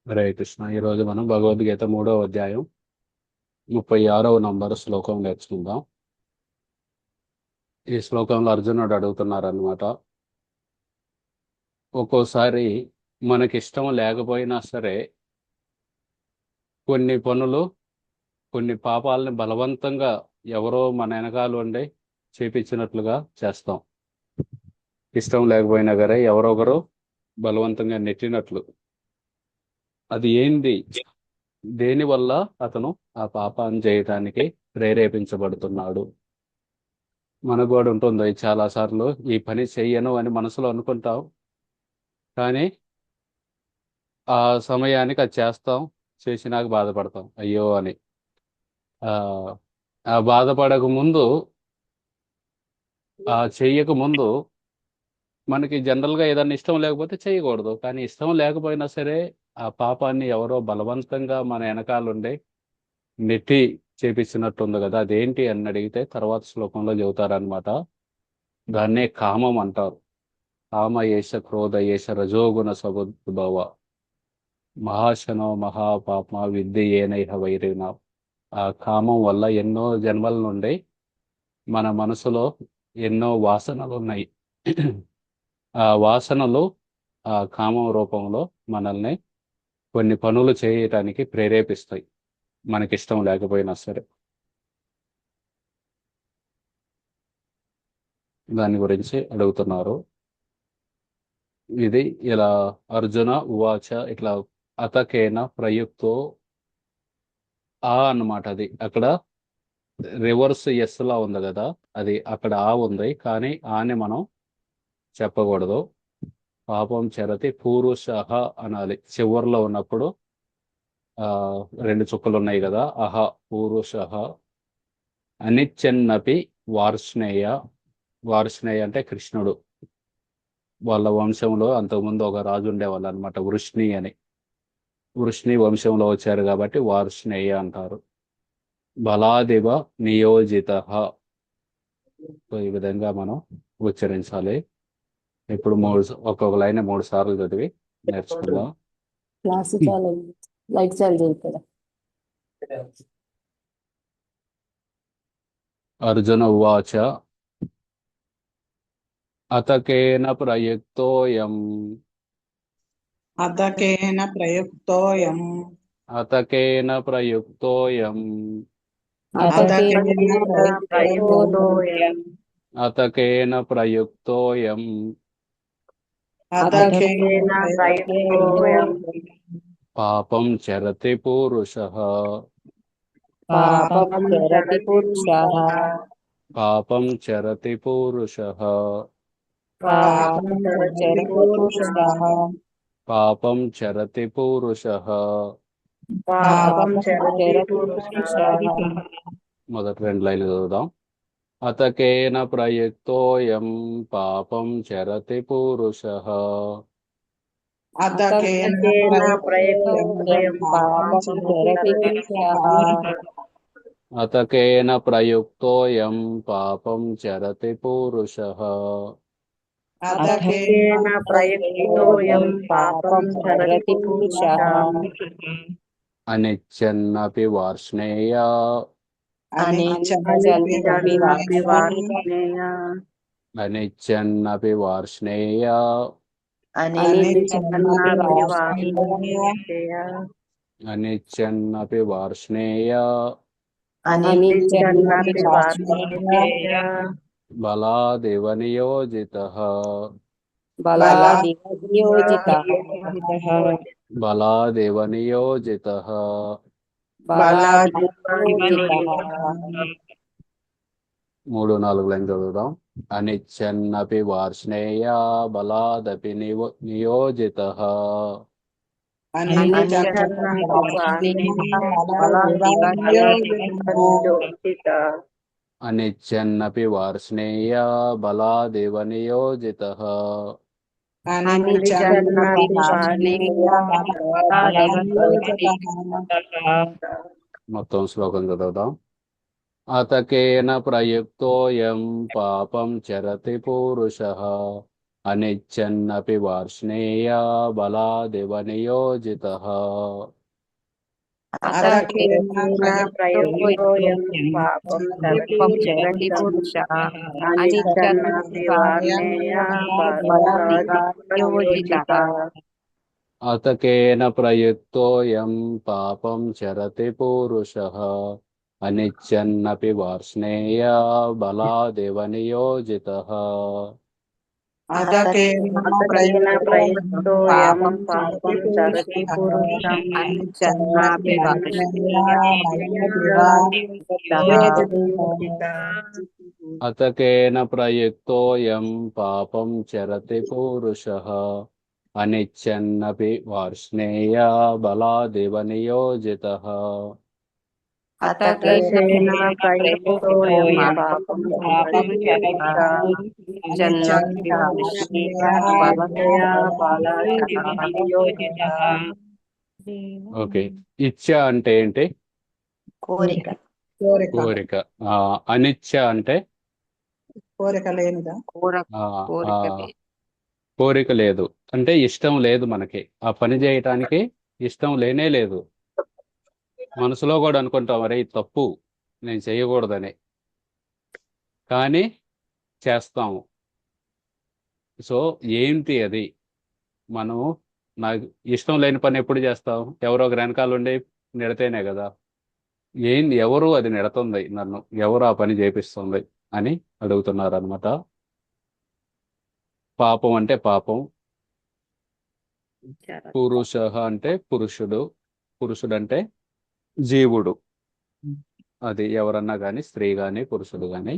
హరే కృష్ణ. ఈరోజు మనం భగవద్గీత 3వ అధ్యాయం 36వ శ్లోకం నేర్చుకుందాం. ఈ శ్లోకంలో అర్జునుడు అడుగుతున్నారనమాట. ఒక్కోసారి మనకిష్టం లేకపోయినా సరే కొన్ని పనులు, కొన్ని పాపాలని బలవంతంగా ఎవరో మన వెనకాల ఉండి చేపించినట్లుగా చేస్తాం. ఇష్టం లేకపోయినా సరే ఎవరో ఒకరు బలవంతంగా నెట్టినట్లు. అది ఏంది? దేనివల్ల అతను ఆ పాపాన్ని చేయటానికి ప్రేరేపించబడుతున్నాడు? మనకు కూడా ఉంటుంది చాలా సార్లు, ఈ పని చెయ్యను అని మనసులో అనుకుంటాం, కానీ ఆ సమయానికి అది చేస్తాం, చేసినాక బాధపడతాం అయ్యో అని. ఆ ఆ బాధపడక ముందు, ఆ చెయ్యక ముందు మనకి జనరల్ గా ఏదన్నా ఇష్టం లేకపోతే చేయకూడదు, కానీ ఇష్టం లేకపోయినా సరే ఆ పాపాన్ని ఎవరో బలవంతంగా మన వెనకాలండి నెట్టి చేపించినట్టుంది కదా, అదేంటి అని అడిగితే తర్వాత శ్లోకంలో చెబుతారనమాట. దాన్నే కామం అంటారు. కామ ఏష క్రోధ ఏష రజోగుణ సముద్భవ మహాశనో మహాపాప విద్యయేనైహ వైరిణ. ఆ కామం వల్ల ఎన్నో జన్మల నుండి మన మనసులో ఎన్నో వాసనలు ఉన్నాయి. ఆ వాసనలు ఆ కామం రూపంలో మనల్ని కొన్ని పనులు చేయటానికి ప్రేరేపిస్తాయి, మనకిష్టం లేకపోయినా సరే. దాని గురించి అడుగుతున్నారు. ఇది ఇలా అర్జున ఉవాచ ఇట్లా అతకేన ప్రయుక్తో అన్నమాట. అది అక్కడ రివర్స్ ఎస్ లా ఉంది కదా, అది అక్కడ ఉంది, కానీ ఆని మనం చెప్పకూడదు. పాపం చరతి పూరుషః అనాలి చివర్లో ఉన్నప్పుడు. ఆ రెండు చుక్కలు ఉన్నాయి కదా, పూరుషః అనిచ్చన్నపి వార్ష్ణేయ. వార్ష్ణేయ అంటే కృష్ణుడు. వాళ్ళ వంశంలో అంతకుముందు ఒక రాజు ఉండేవాళ్ళు అనమాట, వృష్ణి అని. వృష్ణి వంశంలో వచ్చారు కాబట్టి వార్ష్ణేయ అంటారు. బలాదివ నియోజిత. ఈ విధంగా మనం ఉచ్చరించాలి. ఇప్పుడు ఒక్కొక్క లైన్ 3 సార్లు చదివి నేర్చుకుందాం. క్లాస్ చాలా లైట్ చాలు ఇక్కడ. అర్జున ఉవాచ అతకేన ప్రయుక్తోయం. అతకేన ప్రయుక్తోయం. అతకేన ప్రయుక్తోయం. అతకేన ప్రయుక్తోయం. అతకేన ప్రయుక్తోయం. అతకేన ప్రయుక్తోయం. పాపం చరతి పూరుషః. పాపం చరతి పురుషః. పాపం చరతి పూరుషః. పాపం చరతి పురుషః. పాపం చరతి పూరుషః. పాపం చరతి పురుషః. మొదటి 2 లైన్లు చదువుదాం. అతకేన ప్రయుక్తోయం పాపం చరతి పూరుషః. అతకేన ప్రయుక్తోయం. పాపం చరతి పురుషః. అతకేన ప్రయుక్తోయం పాపం చరతి పూరుషః. అతకేన ప్రయుక్తోయం. పాపం చరతి పురుషః. అనిచ్చన్నపి వార్ష్ణేయ. అనిచ్చన్నపి వార్ష్ణేయ. అనిచ్చన్నపి వార్ష్ణేయ. అనిచ్చన్నపి వార్ష్ణేయ. అనిచ్చన్నపి వార్ష్ణేయ. అనిచ్చన్నపి వార్ష్ణేయ. బలాదివ నియోజితః. బలాదివ నియోజితః. బలాదివ నియోజితః. బలాదివ నియోజితః. 3, 4 లైన్ చదువుదాం. అనిచ్చన్నపి వార్ష్ణేయ బలాదపి నియోజితః. అనిచ్చన్నపి వార్ష్ణేయ బలాదివ నియోజితః. మొత్తం శ్లోకం చదువుదాం. అతకేన ప్రయుక్తోయం పాపం చరతి పూరుషః. అనిచ్చన్నపి వార్ష్ణేయ బలాదేవ నియోజితః. అతకేన ప్రయుక్తోయం పాపం రూపం చరతి చరతి పురుషః పురుషः అనిచ్చన్నాపి వార్ణేయ బలాదివ నియోజితః. అతకేన ప్రయుక్తోయం పాపం చరతి పురుషः అనిచ్చన్నపి వార్ష్ణేయ బలాదేవ నియోజితః. అతకేన అతకేన ప్రయుక్తోయం పాపం పాపం చరతి పురుషం అనిచ్చన్నాపి అతకేన ప్రయుక్తోయం పాపం చరతి పురుషः అనిచ్చన్నపి వార్ష్ణేయ బలాదేవ నియోజితః. అతకేన ప్రయుక్తోయం పాపం చరతి పురుషః ఓకే, ఇచ్చ అంటే ఏంటి? కోరిక కోరిక. అనిచ్చ అంటే కోరిక లేనిదా? ఆ, కోరిక ఆ, కోరిక లేదు అంటే ఇష్టం లేదు, మనకి ఆ పని చేయటానికి ఇష్టం లేనే లేదు. మనసులో కూడా అనుకుంటాం, అరే ఇది తప్పు, నేను చేయకూడదని, కానీ చేస్తాము. సో ఏంటి అది? మనము నాకు ఇష్టం లేని పని ఎప్పుడు చేస్తాం? ఎవరో ఒక వెనకాల ఉండి నెడితేనే కదా. ఎవరు అది నెడుతుంది నన్ను, ఎవరు ఆ పని చేపిస్తుంది అని అడుగుతున్నారు అనమాట. పాపం అంటే పాపం, పురుష అంటే పురుషుడు, పురుషుడు అంటే జీవుడు. అది ఎవరన్నా కానీ, స్త్రీ కానీ పురుషుడు కానీ.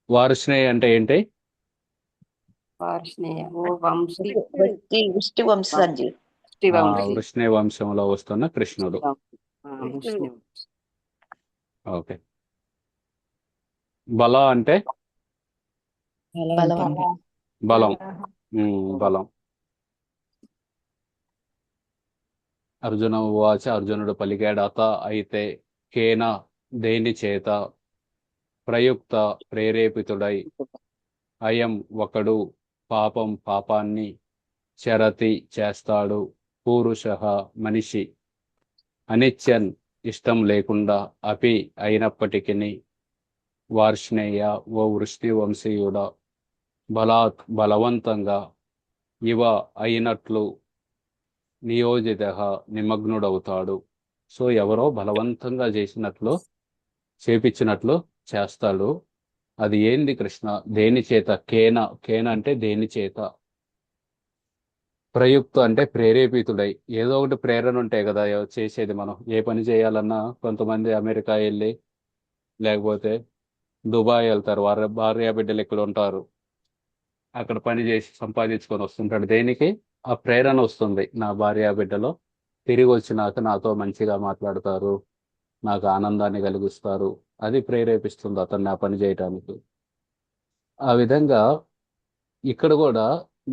వార్ష్ణేయ అంటే ఏంటి? వార్ష్ణేయ ఓ వంశీ విష్ణు వంశీ. వృష్ణే వంశంలో వస్తున్న కృష్ణుడు. ఓకే. బల అంటే బలం. బలం. అర్జున ఉవాచ, అర్జునుడు పలికాడత అయితే, కేన దేని చేత, ప్రయుక్త ప్రేరేపితుడై, అయం ఒకడు, పాపం పాపాన్ని, చరతి చేస్తాడు, పురుష మనిషి, అనిత్యన్ ఇష్టం లేకుండా, అపి అయినప్పటికీ, వార్ష్ణేయ ఓ వృష్టి వంశీయుడ, బలాత్ బలవంతంగా, ఇవ అయినట్లు, నియోజిత నిమగ్నుడవుతాడు. సో ఎవరో బలవంతంగా చేపించినట్లు చేస్తాడు. అది ఏంది కృష్ణ? దేని చేత? కేన అంటే దేని చేత, ప్రయుక్త అంటే ప్రేరేపితుడై. ఏదో ఒకటి ప్రేరణ ఉంటాయి కదా చేసేది. మనం ఏ పని చేయాలన్నా కొంతమంది అమెరికా వెళ్ళి, లేకపోతే దుబాయ్ వెళ్తారు, వారి భార్య బిడ్డలు ఇక్కడ ఉంటారు, అక్కడ పని చేసి సంపాదించుకొని వస్తుంటాడు. దేనికి? ఆ ప్రేరణ వస్తుంది. నా భార్య బిడ్డలో తిరిగి వచ్చినాక నాతో మంచిగా మాట్లాడతారు, నాకు ఆనందాన్ని కలిగిస్తారు, అది ప్రేరేపిస్తుంది అతన్ని ఆ పని చేయటానికి. ఆ విధంగా ఇక్కడ కూడా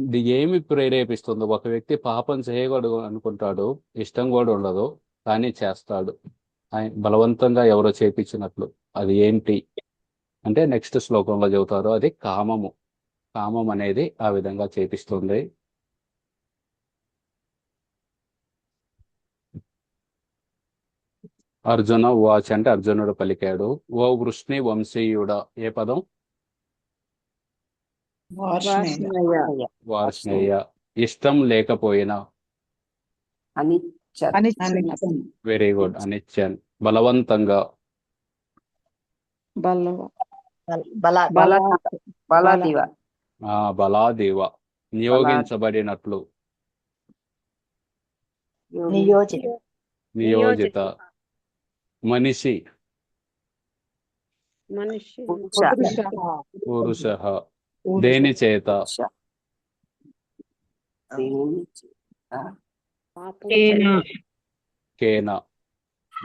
ఇది ఏమి ప్రేరేపిస్తుందో, ఒక వ్యక్తి పాపం చేయకూడదు అనుకుంటాడు, ఇష్టం కూడా ఉండదు, కానీ చేస్తాడు, ఆయన బలవంతంగా ఎవరో చేపించినట్లు. అది ఏంటి అంటే నెక్స్ట్ శ్లోకంలో చెబుతారు. అది కామము. కామం అనేది ఆ విధంగా చేపిస్తుంది. అర్జున వాచ్ అంటే అర్జునుడు పలికాడు, ఓ వృష్ణి వంశీయుడ. ఏ పదం? వార్ష్ణేయ. ఇష్టం లేకపోయినా, వెరీ గుడ్, అనిచ్చన్. బలవంతంగా, బలాదివ నియోగించబడినట్లు, నియోజిత మనిషి, పురుష దేని చేత, కేన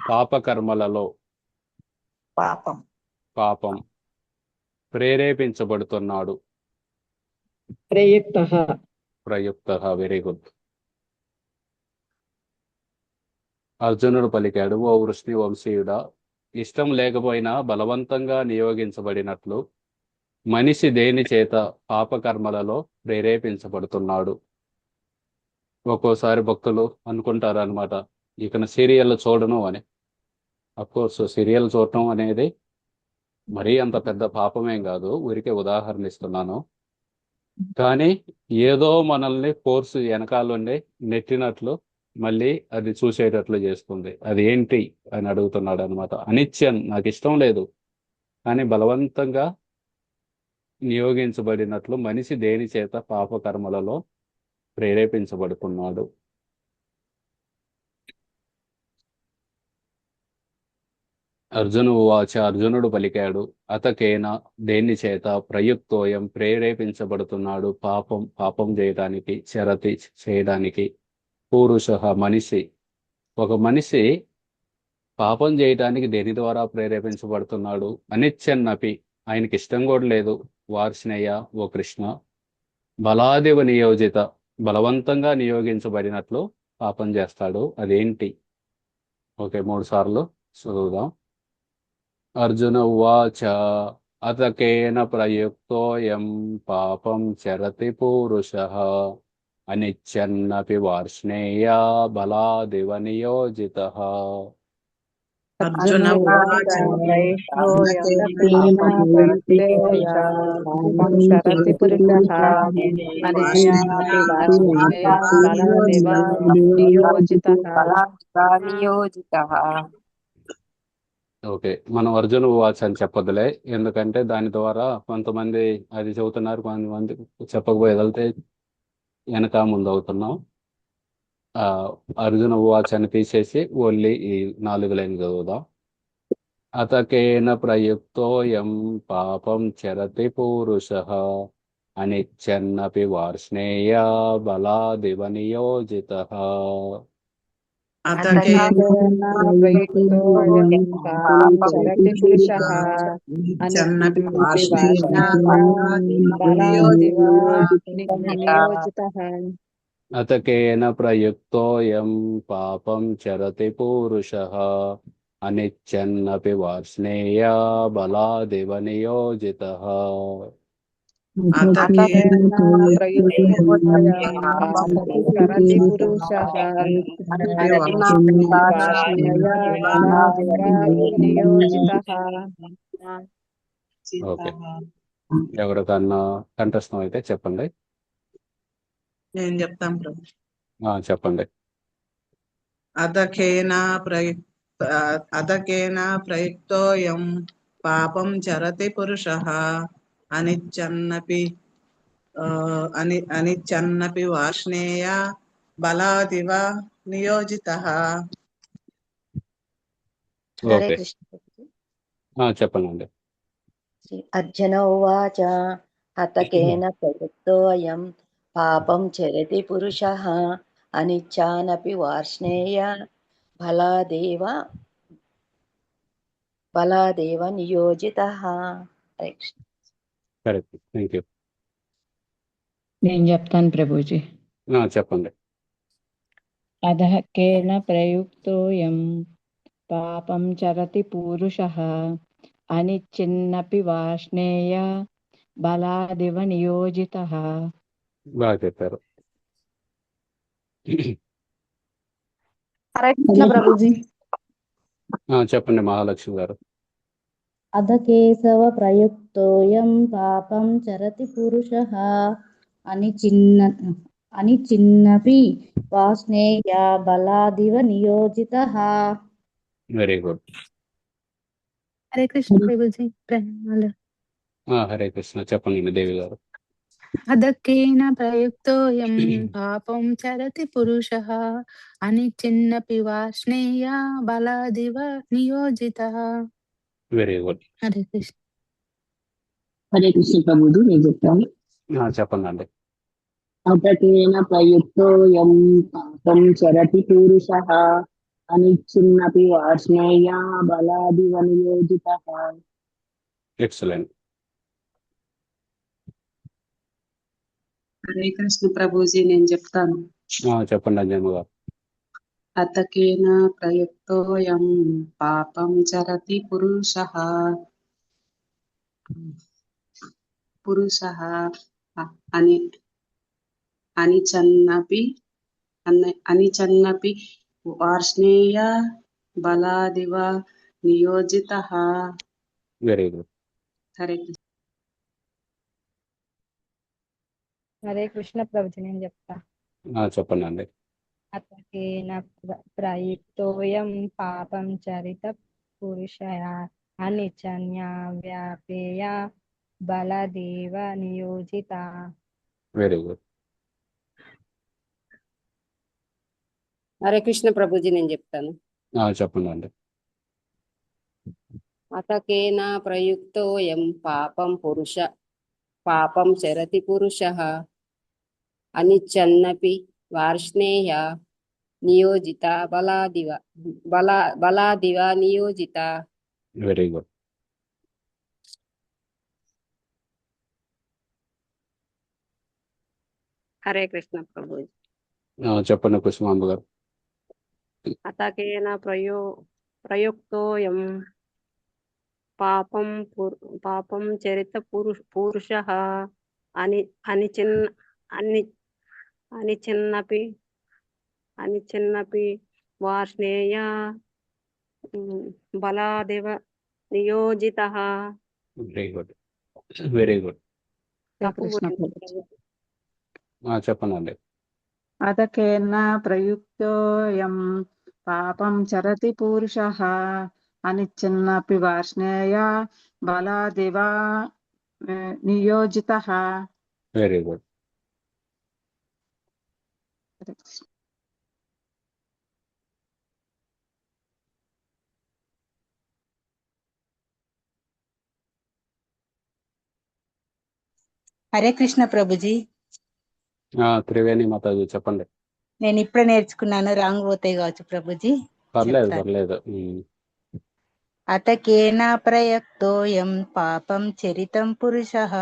పాపకర్మలలో, పాపం ప్రేరేపించబడుతున్నాడు, ప్రయుక్త. Very good. అర్జునుడు పలికాడు, ఓ వృష్ణి వంశీయుడా, ఇష్టం లేకపోయినా బలవంతంగా నియోగించబడినట్లు, మనిషి దేని చేత పాపకర్మలలో ప్రేరేపించబడుతున్నాడు? ఒక్కోసారి భక్తులు అనుకుంటారు అనమాట, ఇక సీరియల్ చూడను అని. అఫ్కోర్స్ సీరియల్ చూడటం అనేది మరీ అంత పెద్ద పాపమేం కాదు, ఊరికే ఉదాహరణ ఇస్తున్నాను. కానీ ఏదో మనల్ని ఫోర్స్ వెనకాలండి నెట్టినట్లు మళ్ళీ అది చూసేటట్లు చేస్తుంది. అది ఏంటి అని అడుగుతున్నాడు అనమాట. అనిత్యం, నాకు ఇష్టం లేదు కానీ బలవంతంగా నియోగించబడినట్లు మనిషి దేని చేత పాపకర్మలలో ప్రేరేపించబడుతున్నాడు? అర్జును వాచ, అర్జునుడు పలికాడు, అతకేన దేని చేత ప్రయుక్తోయం ప్రేరేపించబడుతున్నాడు పాపం చేయడానికి, చరతి చేయడానికి, పూరుష మనిషి. ఒక మనిషి పాపం చేయడానికి దేని ద్వారా ప్రేరేపించబడుతున్నాడు? అనిచ్చన్నపి, ఆయనకి ఇష్టం కూడా లేదు. వార్ష్ణేయ, ఓ కృష్ణ, బలాదేవ నియోజిత, బలవంతంగా నియోగించబడినట్లు పాపం చేస్తాడు. అదేంటి? ఓకే, 3 సార్లు చదువుదాం. అర్జున ఉవాచ అతకేన ప్రయుక్తోయం పాపం చరతి పూరుషః అనిచ్చన్నపి వార్ష్ణేయ బలాదివ నియోజితః. అర్జున ఉవాచ చరతి పురుషః అనిత్యన్నపి వార్ష్ణేయ బలాదేవ నియోజితః. నియోజితః. ఓకే, మనం అర్జున ఉవాచ అని చెప్పొద్దులే, ఎందుకంటే దాని ద్వారా కొంతమంది అది చెబుతున్నారు, కొంతమంది చెప్పకపోయి వెళ్తే వెనక ముందు అవుతున్నాం. అర్జున ఉవాచ అని తీసేసి ఓన్లీ ఈ 4 లైన్ చదువుదాం. అతకేన ప్రయుక్తోయం పాపం చరతి పూరుషః అనిచ్చన్నపి వార్ష్ణేయ బలాదివ నియోజితః. అతకేన ప్రయుక్తోయం పాపం చరతి పురుషః అనిచ్చన్నపి వార్ష్ణేయ బలాదివ నియోజితః. అతకేన ప్రయుక్తోయం పాపం చరతి పూరుషః అనిచ్చన్నపి వార్ష్ణేయ బలాదివ నియోజితః. అతకేన ప్రయుక్తోయం పాపం చరతి పురుషః అనిచ్చన్నపి వార్ష్ణేయ బలాదివ నియోజితః. ఓకే, ఎవరికన్నా కంఠస్థం అయితే చెప్పండి. నేను చెప్తాను ప్రభు. చెప్పండి. అతకేన ప్రయుక్తోయం పాపం చరతి పురుషః అనిచ్చన్నపి వార్ష్ణేయ బలాదివ నియోజితః. హరే ఓకే, కృష్ణ. చెప్పండి. అర్జున ఉవాచ హతకేన ప్రయుక్తోయం పాపం చరతి పురుషః అనిచ్ఛానపి వార్ష్ణేయ బలాదేవ నియోజితః. Hare Krishna. Correct, thank you. నేను చెప్తాను ప్రభుజీ. చెప్పండి. అధకేన ప్రయుక్తోయం పాపం చరతి పూరుషః అనిచ్చిన్నపి వార్ష్ణేయ బలాదివ నియోజితః. బాగా చెప్పారు. హరే కృష్ణ ప్రభుజీ. చెప్పండి మహాలక్ష్మి గారు. అధకేశవ ప్రయుక్తోయం పాపం చరతి పురుషః అనిచిన్నపి వార్ష్ణేయ బలాదివ నియోజితః. Very good. హరే కృష్ణ ప్రభుజీ. ప్రణామాలు. హరే కృష్ణ, చెప్పండి దేవి గారు. అధకేన ప్రయుక్తోయం పాపం చరతి పురుషః అనిచ్చిన్నపి వార్ష్ణేయ బలాదివ నియోజితః. Very good. హరే కృష్ణ. హరే కృష్ణ ప్రభుజీ, నేను చెప్తాను. చెప్పండి. అతకేన ప్రయుక్తోయం పాపం చరతి పురుషః అనిచ్చిన్నపి వార్ష్ణేయ బలాదివ నియోజితః. ఎక్సలెంట్. హరే కృష్ణ ప్రభుజీ, నేను చెప్తాను. చెప్పండి అంజమ్మ గారు. అతకేన ప్రయుక్తోయం పాపం చరతి పురుషః పురుషः అని అనిచన్నపి వార్ష్ణేయ బలాదివ నియోజితః. Very good. హరే కృష్ణ. హరే కృష్ణ ప్రభుజీ నేను చెప్తా. చెప్పండి అండి. అతకేన ప్రయుక్తోయం పాపం చరిత పురుషయ అనిచన్య వ్యాపేయ బలదేవ నియోజిత. Very good. హరే కృష్ణ ప్రభుజీ నేను చెప్తాను. చెప్పండి అండి. అతకేన ప్రయుక్తోయం పాపం చరతి పురుషః అనిచ్చన్నపి వార్ష్ణేయ నియోజిత బలాదివ నియోజిత. Very good. హరే కృష్ణ ప్రభుజీ. చెప్పండి కుసుమాంబ గారు. అతకేన ప్రయుక్తోయం పాపం చరిత పురుషః అనిచిన్నపి వార్ష్ణేయ బలాదివ నియోజితః. Very good. Very good. Krishna ప్రభుజీ. చెప్పండి అండి. అతకేన ప్రయుక్తోయం పాపం చరతి పురుషః అనిచ్ఛన్నపి వార్ష్ణేయ బలాదివ నియోజితః. Very good. హరే కృష్ణ ప్రభుజీ. త్రివేణి మాతాజీ చెప్పండి. నేను ఇప్పుడే నేర్చుకున్నాను, రాంగ్ పోతాయి కావచ్చు ప్రభుజీ. పర్లేదు చెప్తాను. పర్లేదు. అతకేన ప్రయుక్తోయం పాపం చరితం పురుషః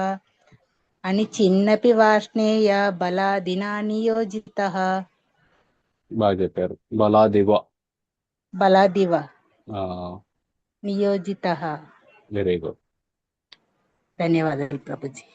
అనిచిన్నపి వార్ష్ణేయ బలాదినా నియోజితః. బాగా చెప్పారు. బలాదివ నియోజితః. Very good. ధన్యవాదాలు ప్రభుజీ.